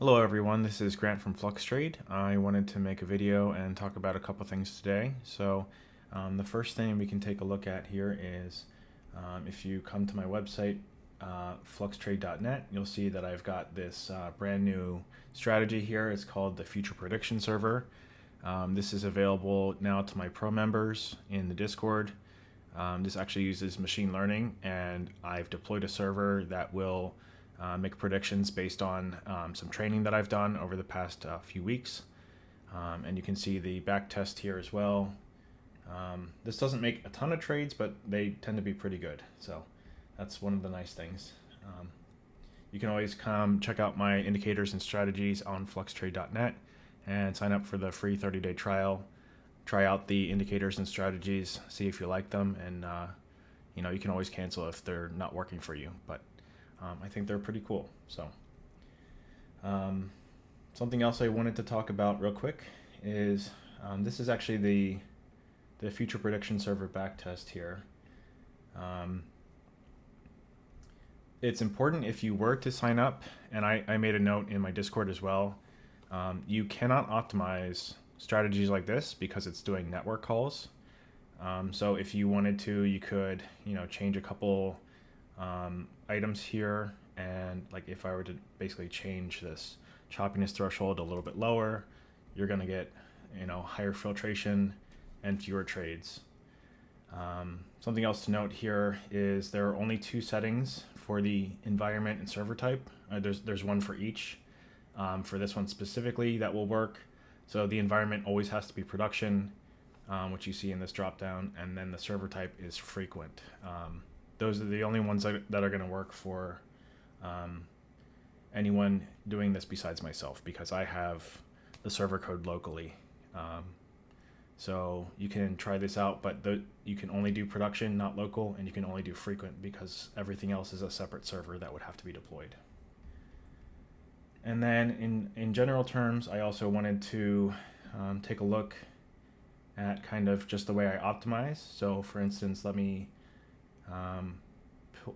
Hello everyone, this is Grant from FluxTrade. I wanted to make a video and talk about a couple things today. The first thing we can take a look at here is if you come to my website, fluxtrade.net, you'll see that I've got this brand new strategy here. It's called the Future Prediction Server. This is available now to my pro members in the Discord. This actually uses machine learning, and I've deployed a server that will make predictions based on some training that I've done over the past few weeks. And you can see the back test here as well. This doesn't make a ton of trades, but they tend to be pretty good. So that's one of the nice things. You can always come check out my indicators and strategies on fluxtrade.net and sign up for the free 30-day trial. Try out the indicators and strategies, see if you like them, and you can always cancel if they're not working for you. But I think they're pretty cool. So something else I wanted to talk about real quick is this is actually the future prediction server backtest here. It's important if you were to sign up, and I made a note in my Discord as well, you cannot optimize strategies like this because it's doing network calls. So if you wanted to, you could change a couple items here, and like if I were to basically change this choppiness threshold a little bit lower, you're going to get higher filtration and fewer trades. Something else to note here is there are only two settings for the environment and server type. There's one for each. For this one specifically that will work. So the environment always has to be production, which you see in this drop down, and then the server type is frequent. Those are the only ones that are going to work for anyone doing this besides myself, because I have the server code locally. So you can try this out, but you can only do production, not local, and you can only do frequent because everything else is a separate server that would have to be deployed. And then in general terms, I also wanted to take a look at kind of just the way I optimize. So for instance, let me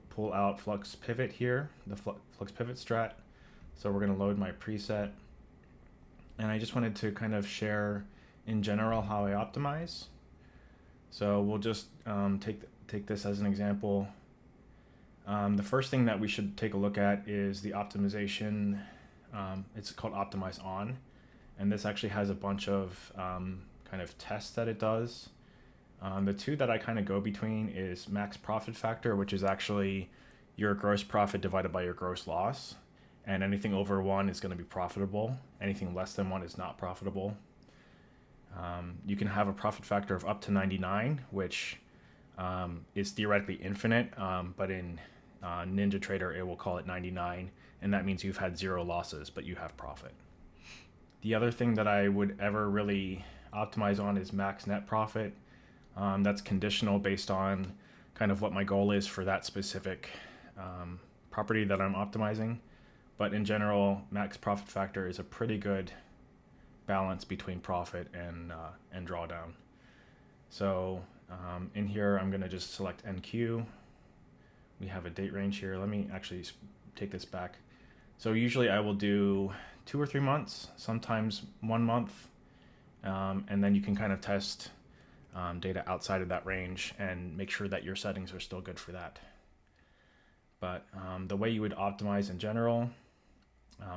pull out Flux Pivot here, the Flux Pivot strat. So we're going to load my preset. And I just wanted to kind of share in general how I optimize. So we'll just take this as an example. The first thing that we should take a look at is the optimization. It's called Optimize On. And this actually has a bunch of kind of tests that it does. The two that I kind of go between is max profit factor, which is actually your gross profit divided by your gross loss. And anything over 1 is going to be profitable. Anything less than 1 is not profitable. You can have a profit factor of up to 99, which is theoretically infinite, but in NinjaTrader it will call it 99, and that means you've had 0 losses, but you have profit. The other thing that I would ever really optimize on is max net profit. That's conditional based on kind of what my goal is for that specific property that I'm optimizing. But in general, max profit factor is a pretty good balance between profit and drawdown. So in here, I'm going to just select NQ. We have a date range here. Let me actually take this back. So usually I will do 2 or 3 months, sometimes 1 month, and then you can kind of test data outside of that range and make sure that your settings are still good for that. But the way you would optimize in general,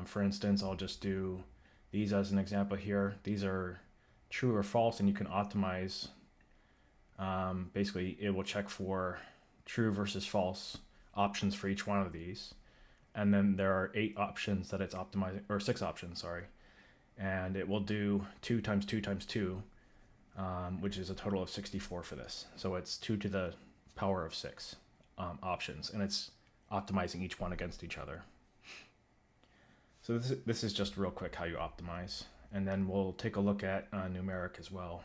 for instance, I'll just do these as an example here. These are true or false, and you can optimize. Basically, it will check for true versus false options for each one of these. And then there are 8 options that it's optimizing, or 6 options, sorry. And it will do 2 times 2 times 2, which is a total of 64 for this. So it's 2 to the power of 6 options, and it's optimizing each one against each other. So this is just real quick how you optimize. And then we'll take a look at numeric as well.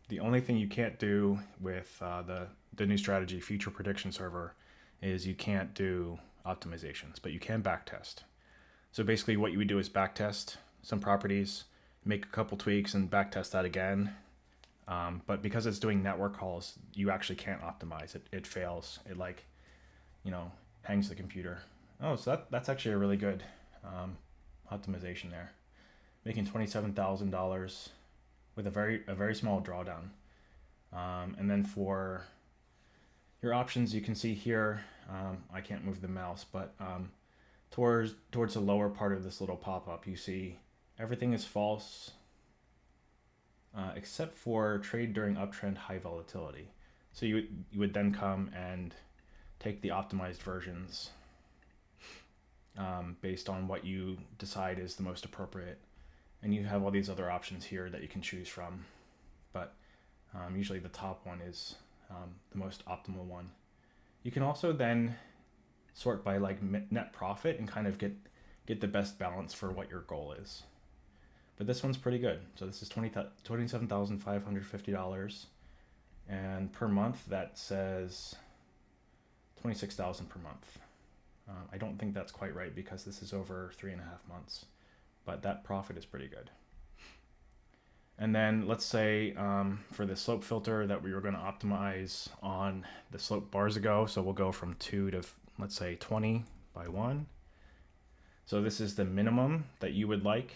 The only thing you can't do with the new strategy, Future Prediction Server, is you can't do optimizations, but you can backtest. So basically what you would do is backtest some properties, make a couple tweaks, and backtest that again. But because it's doing network calls, you actually can't optimize it. It fails. It like, hangs the computer. Oh, so that's actually a really good optimization there. Making $27,000 with a very small drawdown. And then for your options, you can see here, I can't move the mouse, but towards the lower part of this little pop-up, you see everything is false except for trade during uptrend high volatility. So you would then come and take the optimized versions based on what you decide is the most appropriate. And you have all these other options here that you can choose from. But usually the top one is the most optimal one. You can also then sort by like net profit and kind of get the best balance for what your goal is. But this one's pretty good. So this is $27,550, and per month that says $26,000 per month. I don't think that's quite right because this is over 3.5 months, but that profit is pretty good. And then let's say for the slope filter that we were going to optimize on the slope bars ago, so we'll go from 2 to let's say 20 by 1. So this is the minimum that you would like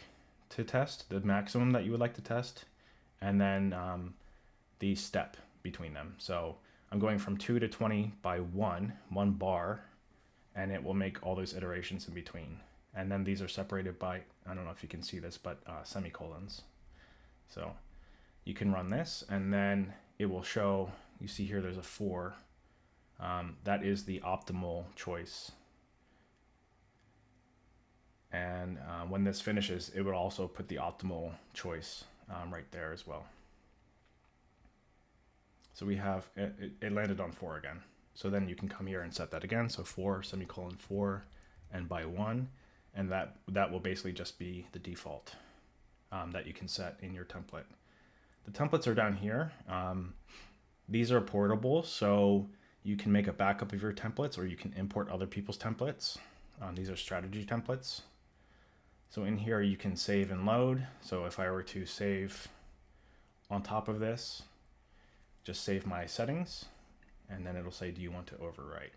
to test, the maximum that you would like to test, and then the step between them. So I'm going from 2 to 20 by 1 bar, and it will make all those iterations in between. And then these are separated by, I don't know if you can see this, but semicolons. So you can run this, and then it will show, you see here there's a 4. That is the optimal choice. And when this finishes, it would also put the optimal choice right there as well. So we have, it landed on 4 again. So then you can come here and set that again. So 4, semicolon 4, and by 1. And that will basically just be the default that you can set in your template. The templates are down here. These are portable, so you can make a backup of your templates, or you can import other people's templates. These are strategy templates. So in here you can save and load. So if I were to save on top of this, just save my settings, and then it'll say, do you want to overwrite?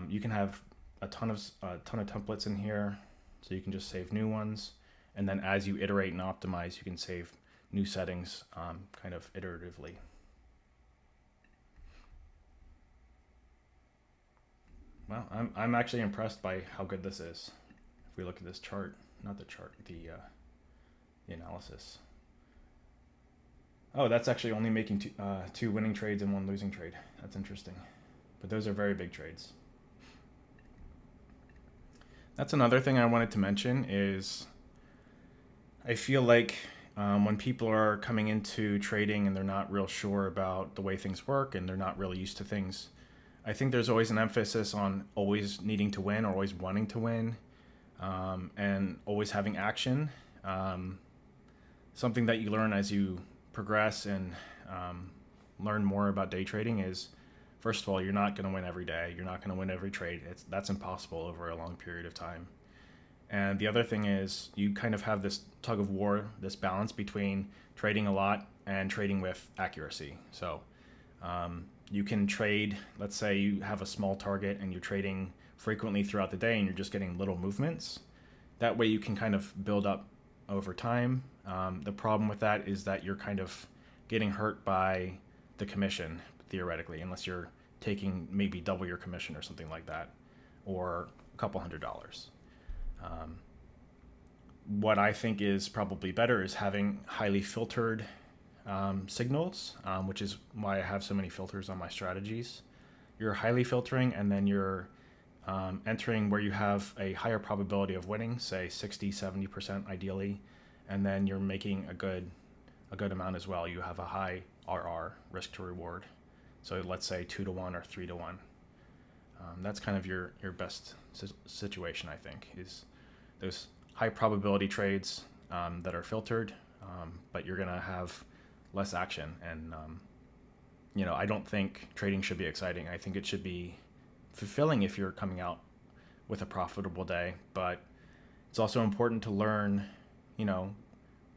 You can have a ton of templates in here, so you can just save new ones, and then as you iterate and optimize, you can save new settings kind of iteratively. Well, I'm actually impressed by how good this is. If we look at this chart, not the chart, the analysis. Oh, that's actually only making two winning trades and 1 losing trade. That's interesting. But those are very big trades. That's another thing I wanted to mention is I feel like when people are coming into trading and they're not real sure about the way things work and they're not really used to things, I think there's always an emphasis on always needing to win or always wanting to win and always having action. Something that you learn as you progress and learn more about day trading is, first of all, you're not going to win every day. You're not going to win every trade. That's impossible over a long period of time. And the other thing is you kind of have this tug of war, this balance between trading a lot and trading with accuracy. So you can trade, let's say you have a small target and you're trading frequently throughout the day and you're just getting little movements. That way you can kind of build up over time. The problem with that is that you're kind of getting hurt by the commission, theoretically, unless you're taking maybe double your commission or something like that, or a couple $100. What I think is probably better is having highly filtered signals, which is why I have so many filters on my strategies. You're highly filtering, and then you're entering where you have a higher probability of winning, say 60-70% ideally, and then you're making a good amount as well. You have a high RR, risk to reward. So let's say 2 to 1 or 3 to 1. That's kind of your best situation, I think, is those high probability trades that are filtered, but you're going to have less action. And, I don't think trading should be exciting. I think it should be fulfilling if you're coming out with a profitable day, but it's also important to learn,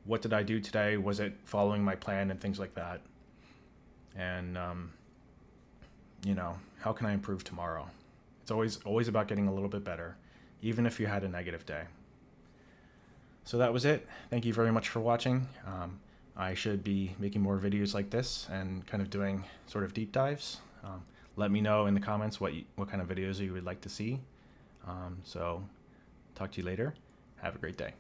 what did I do today? Was it following my plan and things like that? And, how can I improve tomorrow? It's always about getting a little bit better, even if you had a negative day. So that was it. Thank you very much for watching. I should be making more videos like this and kind of doing sort of deep dives. Let me know in the comments what kind of videos you would like to see. So talk to you later. Have a great day.